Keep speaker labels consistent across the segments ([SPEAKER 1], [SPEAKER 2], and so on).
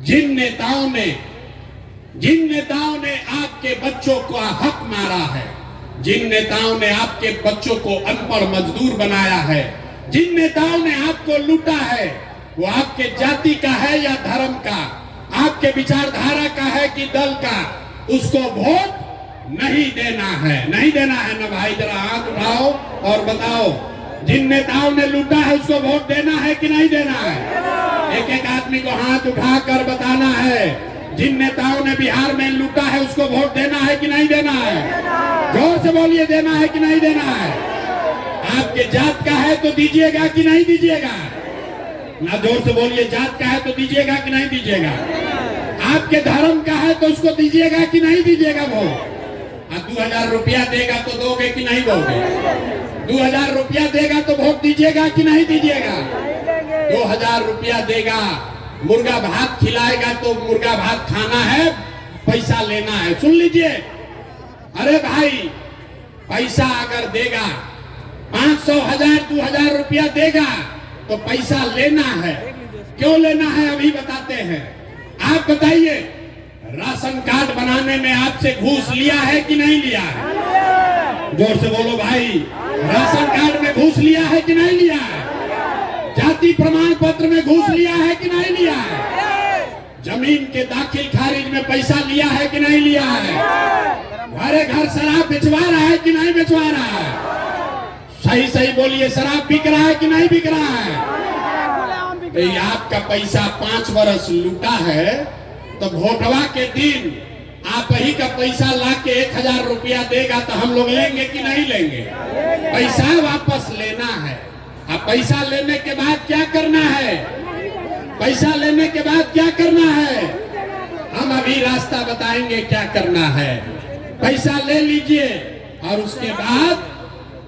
[SPEAKER 1] जिन नेताओं ने आपके बच्चों को हक मारा है, जिन नेताओं ने आपके बच्चों को अनपढ़ मजदूर बनाया है, जिन नेताओं ने आपको लूटा है, वो आपके जाति का है या धर्म का, आपके विचारधारा का है कि दल का, उसको वोट नहीं देना है। नहीं देना है ना भाई? जरा हाथ उठाओ और बताओ, जिन नेताओं ने लूटा है उसको वोट देना है कि नहीं देना है? एक एक आदमी को हाथ उठाकर बताना है। जिन नेताओं ने बिहार में लूटा है उसको वोट देना है कि नहीं देना है? जोर से बोलिए, देना है कि नहीं देना है? आपके जात का है तो दीजिएगा कि नहीं दीजिएगा? ना, जोर से बोलिए, जात का है तो दीजिएगा कि नहीं दीजिएगा? आपके धर्म का है तो उसको दीजिएगा कि नहीं दीजिएगा? वोट 2000 रुपया देगा तो दोगे कि नहीं दोगे? 2000 रुपया देगा तो वोट दीजिएगा कि नहीं दीजिएगा? 2000 रुपया देगा, मुर्गा भात खिलाएगा तो मुर्गा भात खाना है, पैसा लेना है। सुन लीजिए, अरे भाई, पैसा अगर देगा 500, 1000, 2000 रुपया देगा तो पैसा लेना है। क्यों लेना है अभी बताते हैं। आप बताइए, राशन कार्ड बनाने में आपसे घूस लिया है कि नहीं लिया है? जोर से बोलो भाई, राशन कार्ड में घूस लिया है कि नहीं लिया है? जाति प्रमाण पत्र में घूस लिया है कि नहीं लिया है? जमीन के दाखिल खारिज में पैसा लिया है कि नहीं लिया है? घरे घर शराब बेचवा रहा है कि नहीं बेचवा रहा है? सही सही बोलिए, शराब बिक रहा है कि नहीं बिक रहा है? तो ये आपका पैसा 5 बरस लूटा है, तो वोटवा के दिन आप ही का पैसा ला के 1000 रुपया देगा तो हम लोग लेंगे कि नहीं लेंगे? पैसा वापस लेना है। अब पैसा लेने के बाद क्या करना है? पैसा लेने के बाद क्या करना है? हम अभी रास्ता बताएंगे क्या करना है। पैसा ले लीजिए और उसके बाद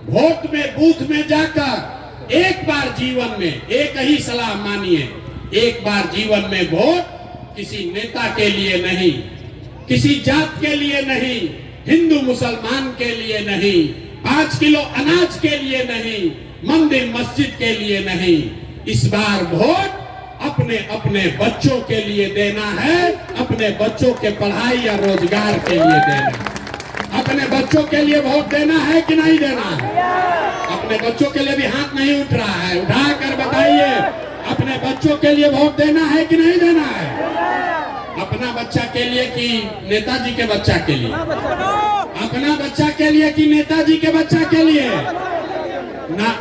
[SPEAKER 1] वोट में, बूथ में जाकर एक बार जीवन में, एक ही सलाह मानिए, एक बार जीवन में वोट किसी नेता के लिए नहीं, किसी जात के लिए नहीं, हिंदू मुसलमान के लिए नहीं, 5 किलो अनाज के लिए नहीं, मंदिर मस्जिद के लिए नहीं, इस बार वोट अपने अपने बच्चों के लिए देना है, अपने बच्चों के पढ़ाई या रोजगार के लिए देना है। अपने बच्चों के लिए वोट देना है कि नहीं देना है? अपने बच्चों के लिए भी हाथ नहीं उठ रहा है, उठा कर बताइए, अपने बच्चों के लिए वोट देना है कि नहीं देना है? अपना बच्चा के लिए कि नेताजी के बच्चा के लिए? अपना बच्चा के लिए कि नेताजी के बच्चा के लिए? ना,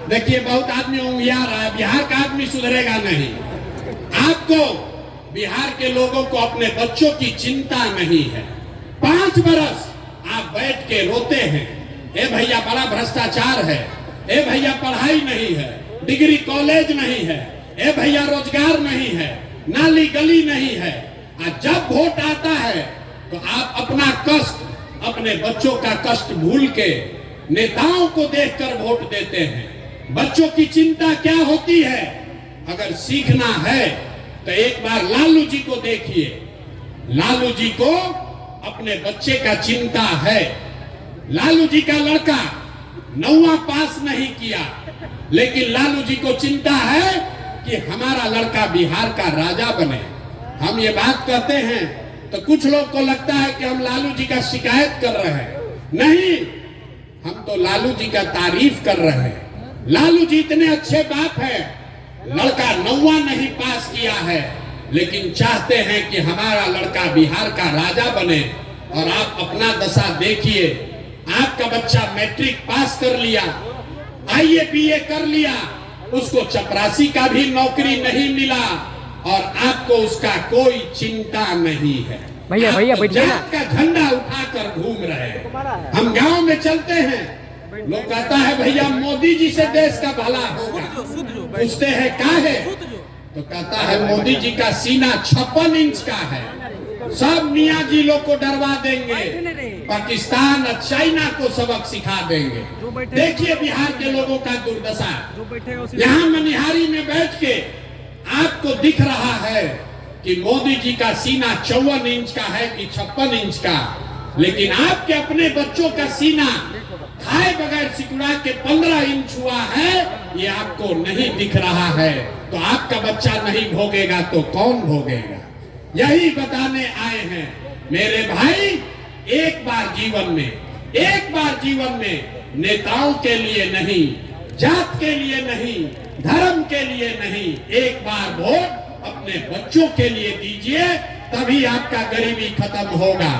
[SPEAKER 1] देखिए, बहुत आदमी उंगिया रहा है, बिहार का आदमी सुधरेगा नहीं। आपको, बिहार के लोगों को अपने बच्चों की चिंता नहीं है। 5 बरस आप बैठ के रोते हैं, ए भैया बड़ा भ्रष्टाचार है, ए भैया पढ़ाई नहीं है, डिग्री कॉलेज नहीं है, ए भैया रोजगार नहीं है, नाली गली नहीं है। और जब वोट आता है तो आप अपना कष्ट, अपने बच्चों का कष्ट भूल के नेताओं को देखकर वोट देते हैं। बच्चों की चिंता क्या होती है? अगर सीखना है तो एक बार लालू जी को देखिए। लालू जी को अपने बच्चे का चिंता है। लालू जी का लड़का 9वां पास नहीं किया, लेकिन लालू जी को चिंता है कि हमारा लड़का बिहार का राजा बने। हम ये बात कहते हैं तो कुछ लोग को लगता है कि हम लालू जी का शिकायत कर रहे हैं। नहीं, हम तो लालू जी का तारीफ कर रहे हैं। लालू जी इतने अच्छे बाप है, लड़का 9वां नहीं पास किया है, लेकिन चाहते हैं कि हमारा लड़का बिहार का राजा बने। और आप अपना दशा देखिए, आपका बच्चा मैट्रिक पास कर लिया, आईए बीए कर लिया, उसको चपरासी का भी नौकरी नहीं मिला और आपको उसका कोई चिंता नहीं है।
[SPEAKER 2] भैया
[SPEAKER 1] जात का झंडा उठाकर घूम रहे हैं। हम गांव में चलते हैं, लोग कहता है भैया मोदी जी से देश का भला होगा। पूछते हैं काहे? तो कहता है मोदी जी का सीना 56 इंच का है, सब मियाँ जी लोग को डरवा देंगे, पाकिस्तान और चाइना को सबक सिखा देंगे। देखिए बिहार के लोगों का दुर्दशा। यहाँ मनिहारी में बैठ के आपको दिख रहा है कि मोदी जी का सीना 54 इंच का है कि 56 इंच का, लेकिन आपके अपने बच्चों का सीना खाए बगैर सिकुड़ा के 15 इंच हुआ है, ये आपको नहीं दिख रहा है। तो आपका बच्चा नहीं भोगेगा तो कौन भोगेगा? यही बताने आए हैं मेरे भाई। एक बार जीवन में नेताओं के लिए नहीं, जात के लिए नहीं, धर्म के लिए नहीं, एक बार वोट अपने बच्चों के लिए दीजिए, तभी आपका गरीबी खत्म होगा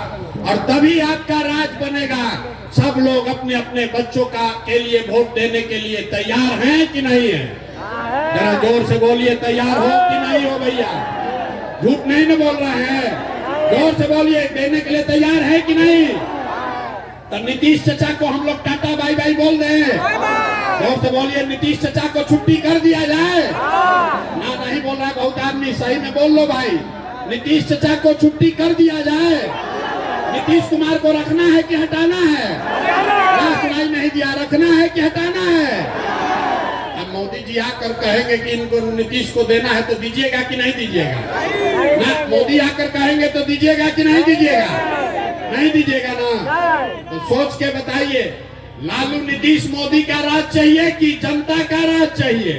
[SPEAKER 1] और तभी आपका राज बनेगा। सब लोग अपने अपने बच्चों के लिए वोट देने के लिए तैयार हैं कि नहीं है? जरा जोर से बोलिए, तैयार हो कि नहीं हो भैया? झूठ नहीं न बोल रहे हैं, जोर से बोलिए, देने के लिए तैयार है कि नहीं? तो नीतीश चाचा को हम लोग टाटा बाय बाय बोल दें। जोर से बोलिए, नीतीश चाचा को छुट्टी कर दिया जाए ना? नहीं बोल रहा बहुत आदमी, सही में बोल लो भाई। नीतीश चाचा को छुट्टी कर दिया जाए। नीतीश कुमार को रखना है कि हटाना है? ना सुनाई नहीं दिया, रखना है कि हटाना है? अब मोदी जी आकर कहेंगे कि इनको नीतीश को देना है तो दीजिएगा कि नहीं दीजिएगा? ना मोदी आकर कहेंगे तो दीजिएगा कि नहीं दीजिएगा? नहीं दीजिएगा ना? तो सोच के बताइए, लालू नीतीश मोदी का राज चाहिए कि जनता का राज चाहिए?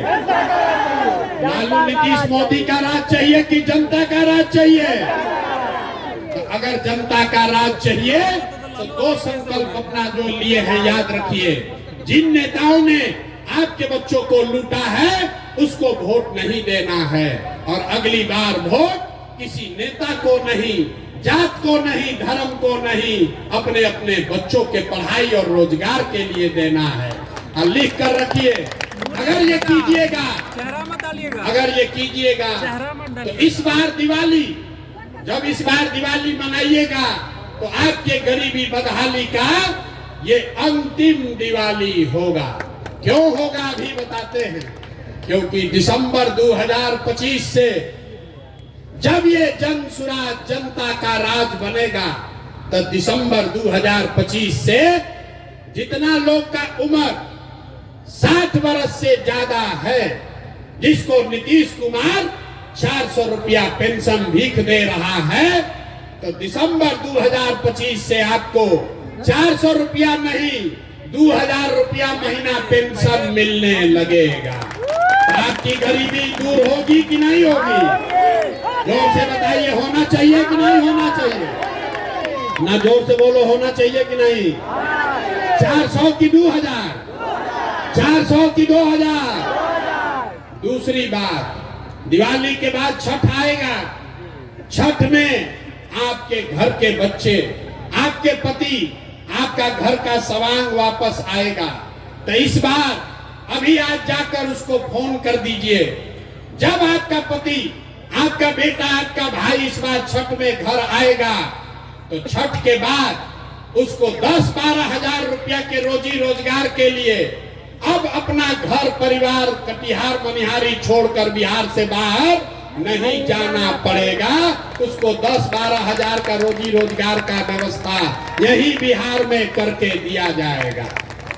[SPEAKER 1] लालू नीतीश मोदी का राज चाहिए कि जनता का राज चाहिए? तो अगर जनता का राज चाहिए तो दो संकल्प अपना जो लिए हैं याद रखिए। जिन नेताओं ने आपके बच्चों को लूटा है उसको वोट नहीं देना है, और अगली बार वोट किसी नेता को नहीं, जात को नहीं, धर्म को नहीं, अपने अपने बच्चों के पढ़ाई और रोजगार के लिए देना है। और लिख कर रखिए, अगर ये कीजिएगा, तो इस बार दिवाली, जब इस बार दिवाली मनाइएगा तो आपके गरीबी बदहाली का ये अंतिम दिवाली होगा। क्यों होगा अभी बताते हैं। क्योंकि दिसंबर 2025 से जब ये जन सुराज, जनता का राज बनेगा, तो दिसंबर 2025 से जितना लोग का उम्र 60 वर्ष से ज्यादा है, जिसको नीतीश कुमार 400 रुपया पेंशन भीख दे रहा है, तो दिसंबर 2025 से आपको 400 रुपया नहीं 2000 रुपया महीना पेंशन मिलने लगेगा। आपकी गरीबी दूर होगी कि नहीं होगी? जोर से बताइए, होना चाहिए कि नहीं होना चाहिए? ना जोर से बोलो, होना चाहिए कि नहीं? 400 की 2000, 400 की 2000। दूसरी बात, दिवाली के बाद छठ आएगा। छठ में आपके घर के बच्चे, आपके पति, आपका घर का सवांग वापस आएगा। तो इस बार अभी आज जाकर उसको फोन कर दीजिए। जब आपका पति, आपका बेटा, आपका भाई इस बार छठ में घर आएगा, तो छठ के बाद उसको 10-12 हजार रुपया के रोजी रोजगार के लिए अब अपना घर परिवार कटिहार मनिहारी छोड़कर बिहार से बाहर नहीं जाना पड़ेगा। उसको 10-12 हजार का रोजी रोजगार का व्यवस्था यही बिहार में करके दिया जाएगा।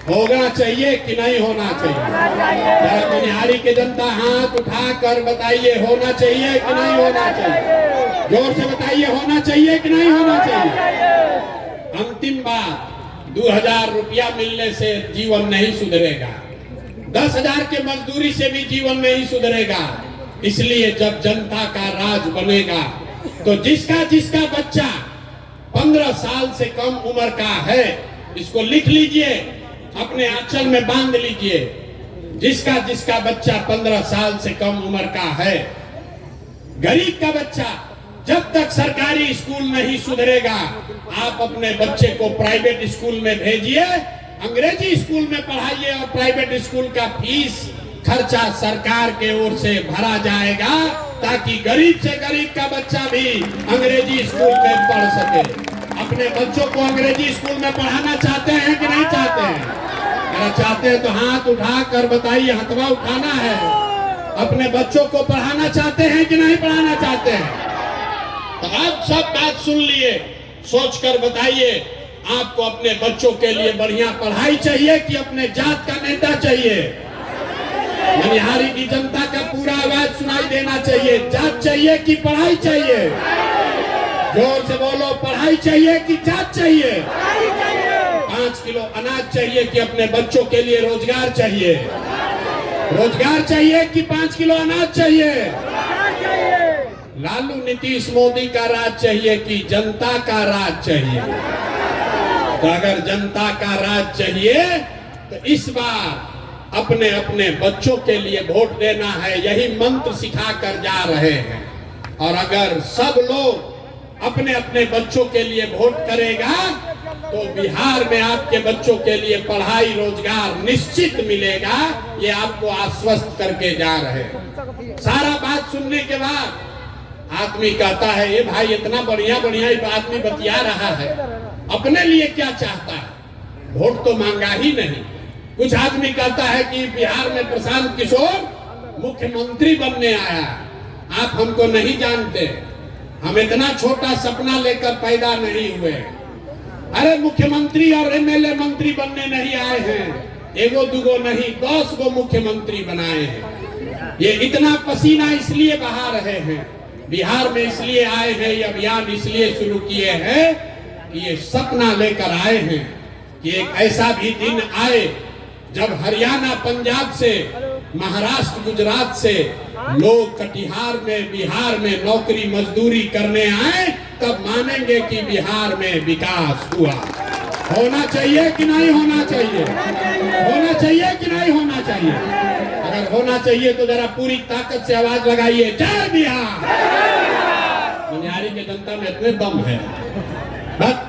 [SPEAKER 1] होना चाहिए कि नहीं होना चाहिए? जरा मनिहारी के जनता हाथ उठा कर बताइए, होना चाहिए कि नहीं होना चाहिए? जोर से बताइए, होना चाहिए कि नहीं होना चाहिए? अंतिम बात, 2000 रुपया मिलने से जीवन नहीं सुधरेगा, 10,000 के मजदूरी से भी जीवन नहीं सुधरेगा। इसलिए जब जनता का राज बनेगा तो जिसका जिसका बच्चा 15 साल से कम उम्र का है, इसको लिख लीजिए, अपने आंचल में बांध लीजिए। जिसका जिसका बच्चा 15 साल से कम उम्र का है, गरीब का बच्चा, जब तक सरकारी स्कूल नहीं सुधरेगा, आप अपने बच्चे को प्राइवेट स्कूल में भेजिए, अंग्रेजी स्कूल में पढ़ाइए, और प्राइवेट स्कूल का फीस खर्चा सरकार के ओर से भरा जाएगा, ताकि गरीब से गरीब का बच्चा भी अंग्रेजी स्कूल में पढ़ सके। अपने बच्चों को अंग्रेजी स्कूल में पढ़ाना चाहते हैं कि नहीं चाहते हैं? अगर चाहते हैं तो हाथ उठा कर बताइए, हथवा उठाना है। अपने बच्चों को पढ़ाना चाहते हैं कि नहीं पढ़ाना चाहते हैं? तो आप सब बात सुन लिए, सोच कर बताइए, आपको अपने बच्चों के लिए बढ़िया पढ़ाई चाहिए कि अपने जात का नेता चाहिए? मनिहारी की जनता का पूरा आवाज सुनाई देना चाहिए। जात चाहिए कि पढ़ाई चाहिए? जोर से बोलो, पढ़ाई चाहिए कि जात चाहिए? 5 किलो अनाज चाहिए कि अपने बच्चों के लिए रोजगार चाहिए? रोजगार चाहिए कि 5 किलो अनाज चाहिए? लालू नीतीश मोदी का राज चाहिए कि जनता का राज चाहिए? तो अगर जनता का राज चाहिए तो इस बार अपने अपने बच्चों के लिए वोट देना है, यही मंत्र सिखा कर जा रहे हैं। और अगर सब लोग अपने अपने बच्चों के लिए वोट करेगा तो बिहार में आपके बच्चों के लिए पढ़ाई रोजगार निश्चित मिलेगा, ये आपको आश्वस्त करके जा रहे हैं। सारा बात सुनने के बाद आदमी कहता है ये भाई इतना बढ़िया बढ़िया आदमी बतिया रहा है, अपने लिए क्या चाहता है? वोट तो मांगा ही नहीं। कुछ आदमी कहता है कि बिहार में प्रशांत किशोर मुख्यमंत्री बनने आया, आप हमको नहीं जानते, हम इतना छोटा सपना लेकर पैदा नहीं हुए। अरे मुख्यमंत्री और एमएलए मंत्री बनने नहीं आए हैं, एगो दुगो नहीं 10 गो मुख्यमंत्री बनाए हैं। ये इतना पसीना इसलिए बहा रहे हैं, बिहार में इसलिए आए हैं, ये अभियान इसलिए शुरू किए हैं कि ये सपना लेकर आए हैं कि एक ऐसा भी दिन आए जब हरियाणा पंजाब से महाराष्ट्र गुजरात से लोग कटिहार में बिहार में नौकरी मजदूरी करने आए, तब मानेंगे कि बिहार में विकास हुआ। होना चाहिए कि नहीं होना चाहिए? होना चाहिए कि नहीं होना चाहिए? अगर होना चाहिए तो जरा पूरी ताकत से आवाज लगाइए, जय बिहार। मनिहारी की जनता में इतने दम है, बस